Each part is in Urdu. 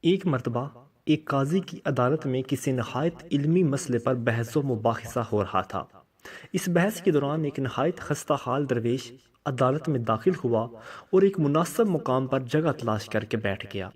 ایک مرتبہ ایک قاضی کی عدالت میں کسی نہایت علمی مسئلے پر بحث و مباحثہ ہو رہا تھا۔ اس بحث کے دوران ایک نہایت خستہ حال درویش عدالت میں داخل ہوا اور ایک مناسب مقام پر جگہ تلاش کر کے بیٹھ گیا۔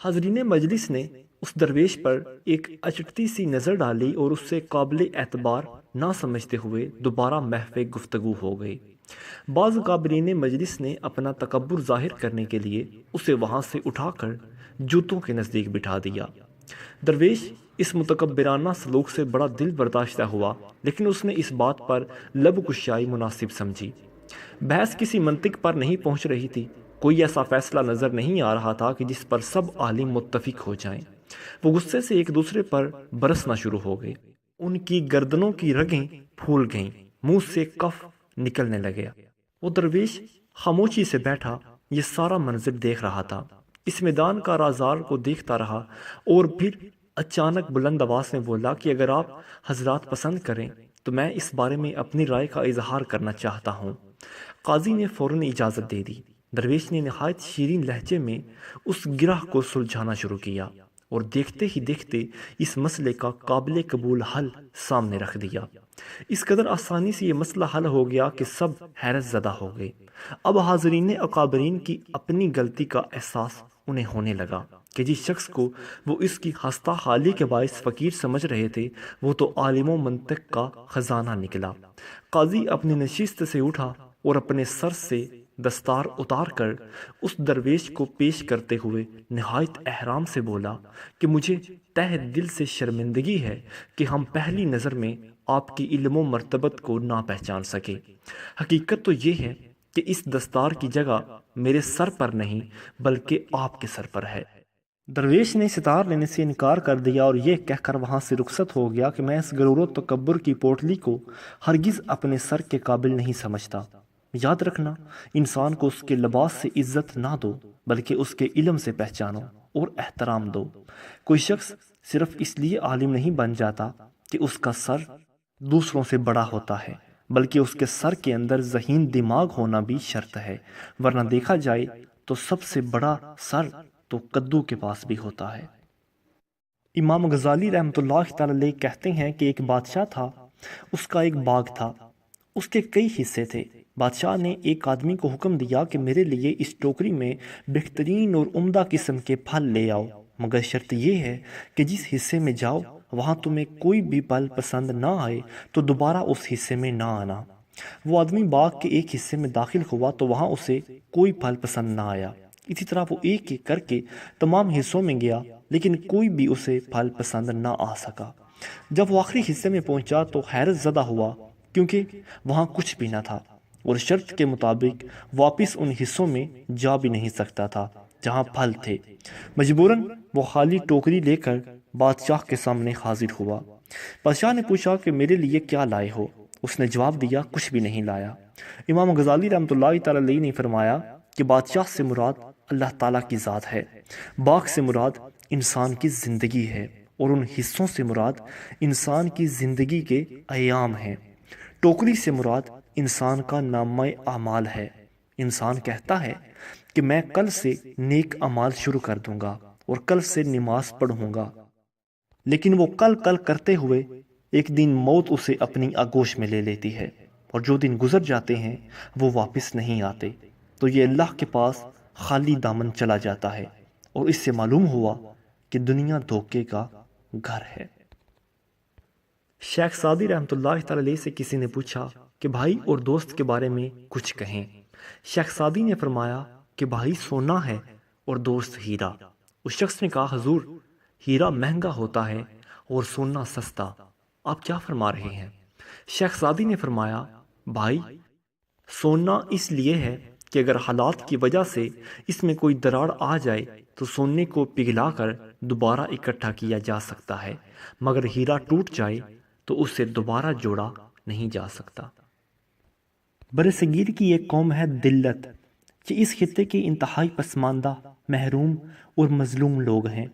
حاضرین مجلس نے اس درویش پر ایک اچٹتی سی نظر ڈالی اور اس سے قابل اعتبار نہ سمجھتے ہوئے دوبارہ محو گفتگو ہو گئی۔ بعض قابلین مجلس نے اپنا تکبر ظاہر کرنے کے لیے اسے وہاں سے اٹھا کر جوتوں کے نزدیک بٹھا دیا۔ درویش اس متکبرانہ سلوک سے بڑا دل برداشتہ ہوا، لیکن اس نے اس بات پر لب کشائی مناسب سمجھی۔ بحث کسی منطق پر نہیں پہنچ رہی تھی۔ کوئی ایسا فیصلہ نظر نہیں آ رہا تھا کہ جس پر سب عالم متفق ہو جائیں۔ وہ غصے سے ایک دوسرے پر برسنا شروع ہو گئے۔ ان کی گردنوں کی رگیں پھول گئیں، منہ سے کف نکلنے لگے۔ وہ درویش خاموشی سے بیٹھا یہ سارا منظر دیکھ رہا تھا۔ اس میدان کا رازدار کو دیکھتا رہا اور پھر اچانک بلند آواز میں بولا کہ اگر آپ حضرات پسند کریں تو میں اس بارے میں اپنی رائے کا اظہار کرنا چاہتا ہوں۔ قاضی نے فوراً اجازت دے دی۔ درویش نے نہایت شیرین لہجے میں اس گرہ کو سلجھانا شروع کیا اور دیکھتے ہی دیکھتے اس مسئلے کا قابل قبول حل سامنے رکھ دیا۔ اس قدر آسانی سے یہ مسئلہ حل ہو گیا کہ سب حیرت زدہ ہو گئے۔ اب حاضرین اکابرین کی اپنی غلطی کا احساس انہیں ہونے لگا کہ جس شخص کو وہ اس کی خستہ حالی کے باعث فقیر سمجھ رہے تھے وہ تو عالم و منطق کا خزانہ نکلا۔ قاضی اپنی نشست سے اٹھا اور اپنے سر سے دستار اتار کر اس درویش کو پیش کرتے ہوئے نہایت احرام سے بولا کہ مجھے تہ دل سے شرمندگی ہے کہ ہم پہلی نظر میں آپ کی علم و مرتبت کو نہ پہچان سکے۔ حقیقت تو یہ ہے کہ اس دستار کی جگہ میرے سر پر نہیں بلکہ آپ کے سر پر ہے۔ درویش نے ستار لینے سے انکار کر دیا اور یہ کہہ کر وہاں سے رخصت ہو گیا کہ میں اس غرور و تکبر کی پوٹلی کو ہرگز اپنے سر کے قابل نہیں سمجھتا۔ یاد رکھنا، انسان کو اس کے لباس سے عزت نہ دو بلکہ اس کے علم سے پہچانو اور احترام دو۔ کوئی شخص صرف اس لیے عالم نہیں بن جاتا کہ اس کا سر دوسروں سے بڑا ہوتا ہے، بلکہ اس کے سر کے اندر ذہین دماغ ہونا بھی شرط ہے، ورنہ دیکھا جائے تو سب سے بڑا سر تو کدو کے پاس بھی ہوتا ہے۔ امام غزالی رحمۃ اللہ تعالی علیہ کہتے ہیں کہ ایک بادشاہ تھا، اس کا ایک باغ تھا، اس کے کئی حصے تھے۔ بادشاہ نے ایک آدمی کو حکم دیا کہ میرے لیے اس ٹوکری میں بہترین اور عمدہ قسم کے پھل لے آؤ، مگر شرط یہ ہے کہ جس حصے میں جاؤ وہاں تمہیں کوئی بھی پھل پسند نہ آئے تو دوبارہ اس حصے میں نہ آنا۔ وہ آدمی باغ کے ایک حصے میں داخل ہوا تو وہاں اسے کوئی پھل پسند نہ آیا۔ اسی طرح وہ ایک ایک کر کے تمام حصوں میں گیا لیکن کوئی بھی اسے پھل پسند نہ آ سکا۔ جب وہ آخری حصے میں پہنچا تو حیرت زدہ ہوا کیونکہ وہاں کچھ بھی نہ تھا اور شرط کے مطابق واپس ان حصوں میں جا بھی نہیں سکتا تھا جہاں پھل تھے۔ مجبوراً وہ خالی ٹوکری لے کر بادشاہ کے سامنے حاضر ہوا۔ بادشاہ نے پوچھا کہ میرے لیے کیا لائے ہو؟ اس نے جواب دیا کچھ بھی نہیں لایا۔ امام غزالی رحمۃ اللہ تعالی علیہ نے فرمایا کہ بادشاہ سے مراد اللہ تعالیٰ کی ذات ہے، باغ سے مراد انسان کی زندگی ہے اور ان حصوں سے مراد انسان کی زندگی کے ایام ہیں۔ ٹوکری سے مراد انسان کا نامہ اعمال ہے۔ انسان کہتا ہے کہ میں کل سے نیک اعمال شروع کر دوں گا اور کل سے نماز پڑھوں گا، لیکن وہ کل کرتے ہوئے ایک دن موت اسے اپنی آغوش میں لے لیتی ہے اور جو دن گزر جاتے ہیں وہ واپس نہیں آتے، تو یہ اللہ کے پاس خالی دامن چلا جاتا ہے اور اس سے معلوم ہوا کہ دنیا دھوکے کا گھر ہے۔ شیخ سعدی رحمۃ اللہ تعالی علیہ سے کسی نے پوچھا کہ بھائی اور دوست کے بارے میں کچھ کہیں۔ شیخ سعدی نے فرمایا کہ بھائی سونا ہے اور دوست ہیرا۔ اس شخص نے کہا حضور، ہیرا مہنگا ہوتا ہے اور سونا سستا، آپ کیا فرما رہے ہیں؟ شیخ سعدی نے فرمایا بھائی، سونا اس لیے ہے کہ اگر حالات کی وجہ سے اس میں کوئی دراڑ آ جائے تو سونے کو پگھلا کر دوبارہ اکٹھا کیا جا سکتا ہے، مگر ہیرا ٹوٹ جائے تو اسے دوبارہ جوڑا نہیں جا سکتا۔ برصغیر کی ایک قوم ہے دلت، یہ اس خطے کے انتہائی پسماندہ، محروم اور مظلوم لوگ ہیں۔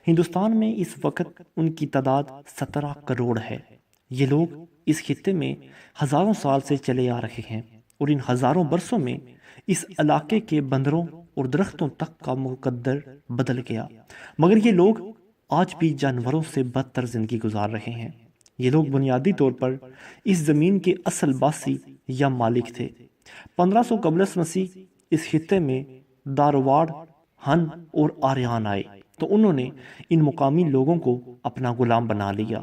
ہندوستان میں اس وقت ان کی تعداد 17 کروڑ ہے۔ یہ لوگ اس خطے میں ہزاروں سال سے چلے آ رہے ہیں اور ان ہزاروں برسوں میں اس علاقے کے بندروں اور درختوں تک کا مقدر بدل گیا، مگر یہ لوگ آج بھی جانوروں سے بدتر زندگی گزار رہے ہیں۔ یہ لوگ بنیادی طور پر اس زمین کے اصل باسی یا مالک تھے۔ 1500 قبل مسیح اس خطے میں دارواڑ، ہن اور آریان آئے تو انہوں نے ان مقامی لوگوں کو اپنا غلام بنا لیا،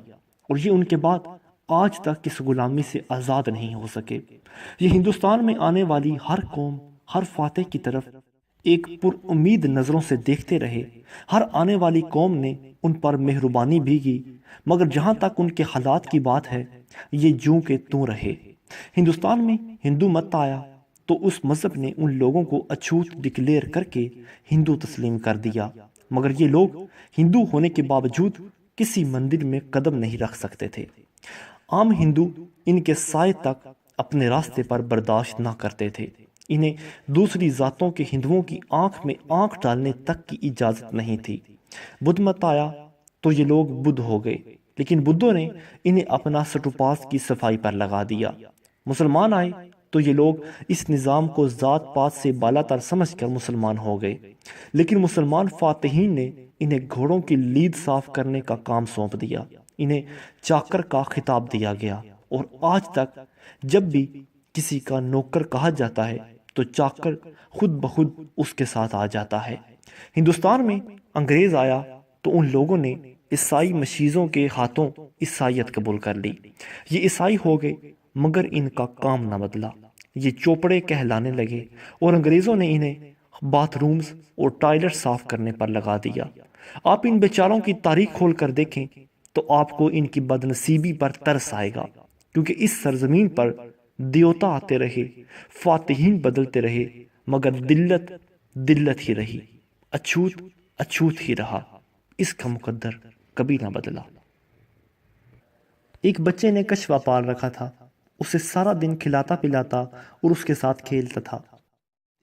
اور یہ ان کے بعد آج تک اس غلامی سے آزاد نہیں ہو سکے۔ یہ ہندوستان میں آنے والی ہر قوم، ہر فاتح کی طرف ایک پر امید نظروں سے دیکھتے رہے۔ ہر آنے والی قوم نے ان پر مہربانی بھی کی، مگر جہاں تک ان کے حالات کی بات ہے، یہ جوں کے توں رہے۔ ہندوستان میں ہندو مت آیا تو اس مذہب نے ان لوگوں کو اچھوت ڈکلیئر کر کے ہندو تسلیم کر دیا، مگر یہ لوگ ہندو ہونے کے باوجود کسی مندر میں قدم نہیں رکھ سکتے تھے۔ عام ہندو ان کے سائے تک اپنے راستے پر برداشت نہ کرتے تھے۔ انہیں دوسری ذاتوں کے ہندوؤں کی آنکھ میں آنکھ ڈالنے تک کی اجازت نہیں تھی۔ بدھ مت آیا تو یہ لوگ بدھ ہو گئے، لیکن بدھوں نے انہیں اپنا سٹوپاس کی صفائی پر لگا دیا۔ مسلمان آئے تو یہ لوگ اس نظام کو ذات پات سے بالا تر سمجھ کر مسلمان ہو گئے، لیکن مسلمان فاتحین نے انہیں گھوڑوں کی لید صاف کرنے کا کام سونپ دیا۔ انہیں چاکر کا خطاب دیا گیا، اور آج تک جب بھی کسی کا نوکر کہا جاتا ہے تو چاکر خود بخود اس کے ساتھ آ جاتا ہے۔ ہندوستان میں انگریز آیا تو ان لوگوں نے عیسائی مشیزوں کے ہاتھوں عیسائیت قبول کر لی۔ یہ عیسائی ہو گئے، مگر ان کا کام نہ بدلا۔ یہ چوپڑے کہلانے لگے، اور انگریزوں نے انہیں باتھ رومز اور ٹائلٹ صاف کرنے پر لگا دیا۔ آپ ان بیچاروں کی تاریخ کھول کر دیکھیں تو آپ کو ان کی بدنصیبی پر ترس آئے گا، کیونکہ اس سرزمین پر دیوتا آتے رہے، فاتحین بدلتے رہے، مگر دلت دلت ہی رہی، اچھوت اچھوت ہی رہا، اس کا مقدر کبھی نہ بدلا۔ ایک بچے نے کچھوا پال رکھا تھا، اسے سارا دن کھلاتا پلاتا اور اس کے ساتھ کھیلتا تھا۔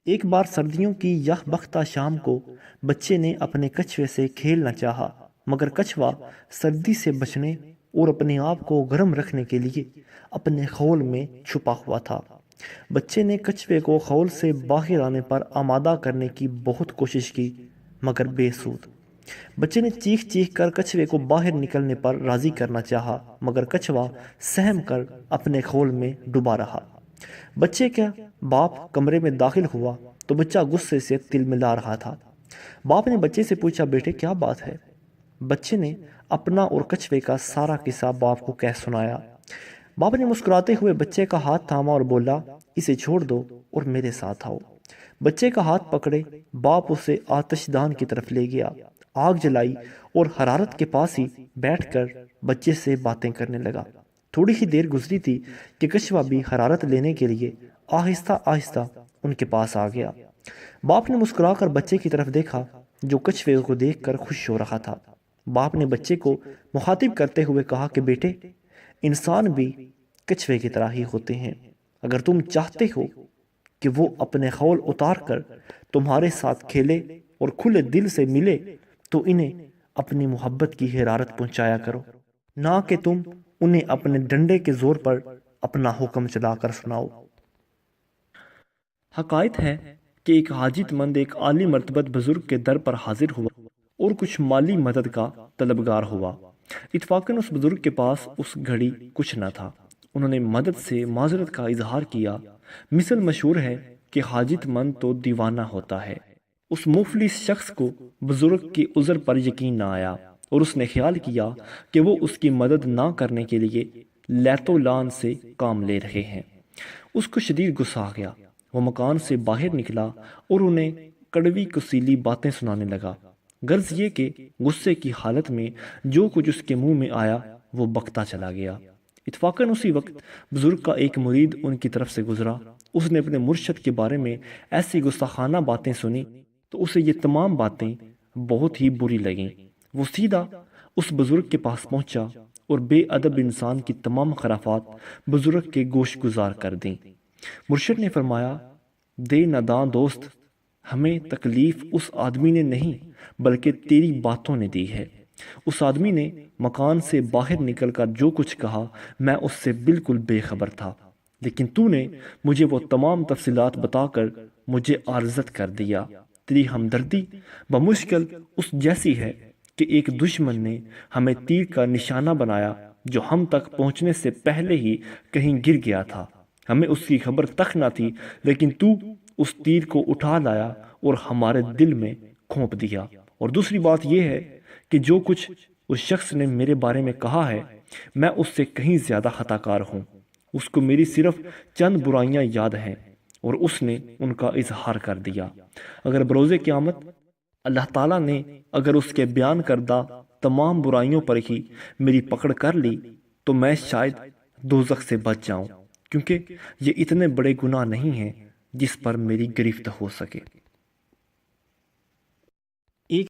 ایک بار سردیوں کی یک بختہ شام کو بچے نے اپنے کچھوے سے کھیلنا چاہا، مگر کچھوا سردی سے بچنے اور اپنے آپ کو گرم رکھنے کے لیے اپنے خول میں چھپا ہوا تھا۔ بچے نے کچھوے کو خول سے باہر آنے پر آمادہ کرنے کی بہت کوشش کی، مگر بے سود۔ بچے نے چیخ چیخ کر کچھوے کو باہر نکلنے پر راضی کرنا چاہا، مگر کچھوا سہم کر اپنے خول میں ڈوبا رہا۔ بچے کا باپ کمرے میں داخل ہوا تو بچہ غصے سے تلملا رہا تھا۔ باپ نے بچے سے پوچھا، بیٹے کیا بات ہے؟ بچے نے اپنا اور کچھوے کا سارا قصہ باپ کو کہہ سنایا۔ باپ نے مسکراتے ہوئے بچے کا ہاتھ تھاما اور بولا، اسے چھوڑ دو اور میرے ساتھ آؤ۔ بچے کا ہاتھ پکڑے باپ اسے آتش دان کی طرف لے گیا، آگ جلائی اور حرارت کے پاس ہی بیٹھ کر بچے سے باتیں کرنے لگا۔ تھوڑی ہی دیر گزری تھی کہ کچھوا بھی حرارت لینے کے لیے آہستہ آہستہ ان کے پاس آ گیا۔ باپ نے مسکرا کر بچے کی طرف دیکھا جو کچھوے کو دیکھ کر خوش ہو رہا تھا۔ باپ نے بچے کو مخاطب کرتے ہوئے کہا کہ بیٹے، انسان بھی کچھوے کی طرح ہی ہوتے ہیں۔ اگر تم چاہتے ہو کہ وہ اپنے خول اتار کر تمہارے ساتھ کھیلے اور کھلے دل سے ملے تو انہیں اپنی محبت کی حرارت پہنچایا کرو، نہ کہ تم انہیں اپنے ڈنڈے کے زور پر اپنا حکم چلا کر سناؤ۔ حقائق ہے کہ ایک حاجت مند ایک عالی مرتبت بزرگ کے در پر حاضر ہوا اور کچھ مالی مدد کا طلبگار ہوا۔ اتفاقاً اس بزرگ کے پاس اس گھڑی کچھ نہ تھا۔ انہوں نے مدد سے معذرت کا اظہار کیا۔ مثل مشہور ہے کہ حاجت مند تو دیوانہ ہوتا ہے۔ اس مفلس شخص کو بزرگ کے عذر پر یقین نہ آیا، اور اس نے خیال کیا کہ وہ اس کی مدد نہ کرنے کے لیے لیت و لان سے کام لے رہے ہیں۔ اس کو شدید غصہ آ گیا۔ وہ مکان سے باہر نکلا اور انہیں کڑوی کسیلی باتیں سنانے لگا، غرض یہ کہ غصے کی حالت میں جو کچھ اس کے منہ میں آیا وہ بکتا چلا گیا۔ اتفاقاً اسی وقت بزرگ کا ایک مرید ان کی طرف سے گزرا۔ اس نے اپنے مرشد کے بارے میں ایسی گستاخانہ باتیں سنی تو اسے یہ تمام باتیں بہت ہی بری لگیں۔ وہ سیدھا اس بزرگ کے پاس پہنچا اور بے ادب انسان کی تمام خرافات بزرگ کے گوش گزار کر دیں۔ مرشد نے فرمایا، دے ناداں دوست، ہمیں تکلیف اس آدمی نے نہیں بلکہ تیری باتوں نے دی ہے۔ اس آدمی نے مکان سے باہر نکل کر جو کچھ کہا میں اس سے بالکل بے خبر تھا، لیکن تو نے مجھے وہ تمام تفصیلات بتا کر مجھے عارضت کر دیا۔ تیری ہمدردی بمشکل اس جیسی ہے کہ ایک دشمن نے ہمیں تیر کا نشانہ بنایا جو ہم تک پہنچنے سے پہلے ہی کہیں گر گیا تھا۔ ہمیں اس کی خبر تک نہ تھی، لیکن تو اس تیر کو اٹھا لایا اور ہمارے دل میں کھونپ دیا۔ اور دوسری بات یہ ہے کہ جو کچھ اس شخص نے میرے بارے میں کہا ہے، میں اس سے کہیں زیادہ خطا کار ہوں۔ اس کو میری صرف چند برائیاں یاد ہیں اور اس نے ان کا اظہار کر دیا۔ اگر بروز قیامت اللہ تعالیٰ نے اگر اس کے بیان کردہ تمام برائیوں پر ہی میری پکڑ کر لی تو میں شاید دوزخ سے بچ جاؤں، کیونکہ یہ اتنے بڑے گناہ نہیں ہیں جس پر میری گرفت ہو سکے۔